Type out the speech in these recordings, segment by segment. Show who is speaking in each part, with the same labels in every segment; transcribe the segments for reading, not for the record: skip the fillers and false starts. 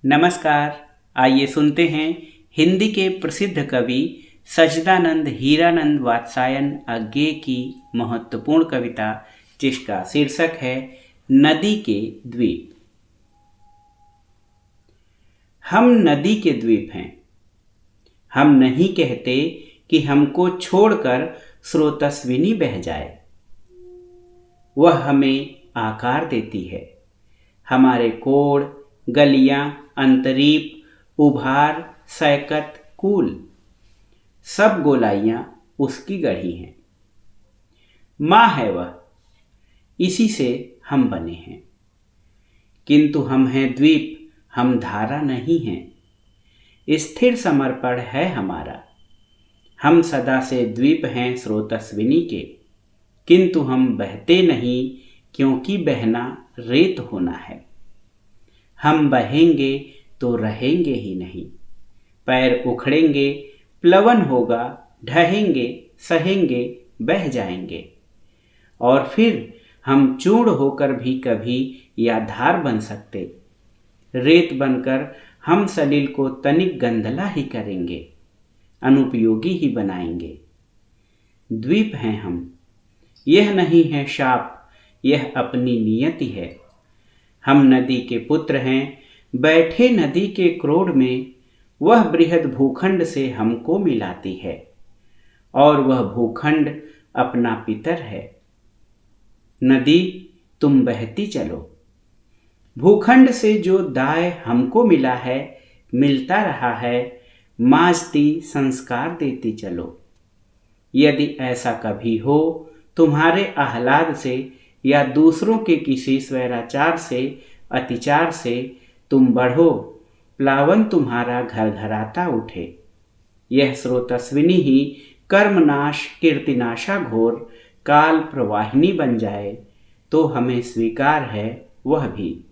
Speaker 1: नमस्कार। आइए सुनते हैं हिंदी के प्रसिद्ध कवि सच्चिदानंद हीरानंद वात्स्यायन अज्ञे की महत्वपूर्ण कविता, जिसका शीर्षक है नदी के द्वीप। हम नदी के द्वीप हैं। हम नहीं कहते कि हमको छोड़कर स्रोतस्विनी बह जाए। वह हमें आकार देती है। हमारे कोड़, गलियां, अंतरीप, उभार, सैकत, कूल, सब गोलाइयां उसकी गढ़ी हैं। माँ है वह, इसी से हम बने हैं। किंतु हम हैं द्वीप, हम धारा नहीं हैं। स्थिर समर्पण है हमारा। हम सदा से द्वीप हैं स्रोतस्विनी के, किंतु हम बहते नहीं, क्योंकि बहना रेत होना है। हम बहेंगे तो रहेंगे ही नहीं। पैर उखड़ेंगे, प्लवन होगा, ढहेंगे, सहेंगे, बह जाएंगे। और फिर हम चूर्ण होकर भी कभी या धार बन सकते। रेत बनकर हम सलिल को तनिक गंधला ही करेंगे, अनुपयोगी ही बनाएंगे। द्वीप हैं हम, यह नहीं है शाप, यह अपनी नियति है। हम नदी के पुत्र हैं, बैठे नदी के क्रोड़ में। वह बृहद भूखंड से हमको मिलाती है, और वह भूखंड अपना पितर है। नदी तुम बहती चलो। भूखंड से जो दाय हमको मिला है, मिलता रहा है, माजती संस्कार देती चलो। यदि ऐसा कभी हो तुम्हारे आह्लाद से या दूसरों के किसी स्वैराचार से, अतिचार से, तुम बढ़ो, प्लावन तुम्हारा घर घराता उठे। यह स्रोतस्विनी ही कर्मनाश कीर्तिनाशा घोर काल प्रवाहिनी बन जाए, तो हमें स्वीकार है वह भी।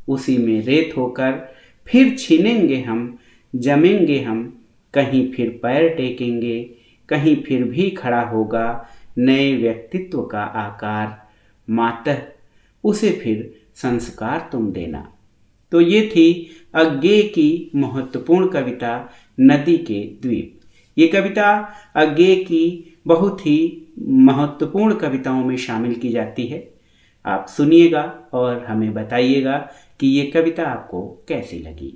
Speaker 1: उसी में रेत होकर फिर छिनेंगे हम, जमेंगे हम। कहीं फिर पैर टेकेंगे, कहीं फिर भी खड़ा होगा नए व्यक्तित्व का आकार। मातः उसे फिर संस्कार तुम देना। तो ये थी अज्ञे की महत्वपूर्ण कविता नदी के द्वीप। ये कविता अज्ञे की बहुत ही महत्वपूर्ण कविताओं में शामिल की जाती है। आप सुनिएगा और हमें बताइएगा कि ये कविता आपको कैसी लगी।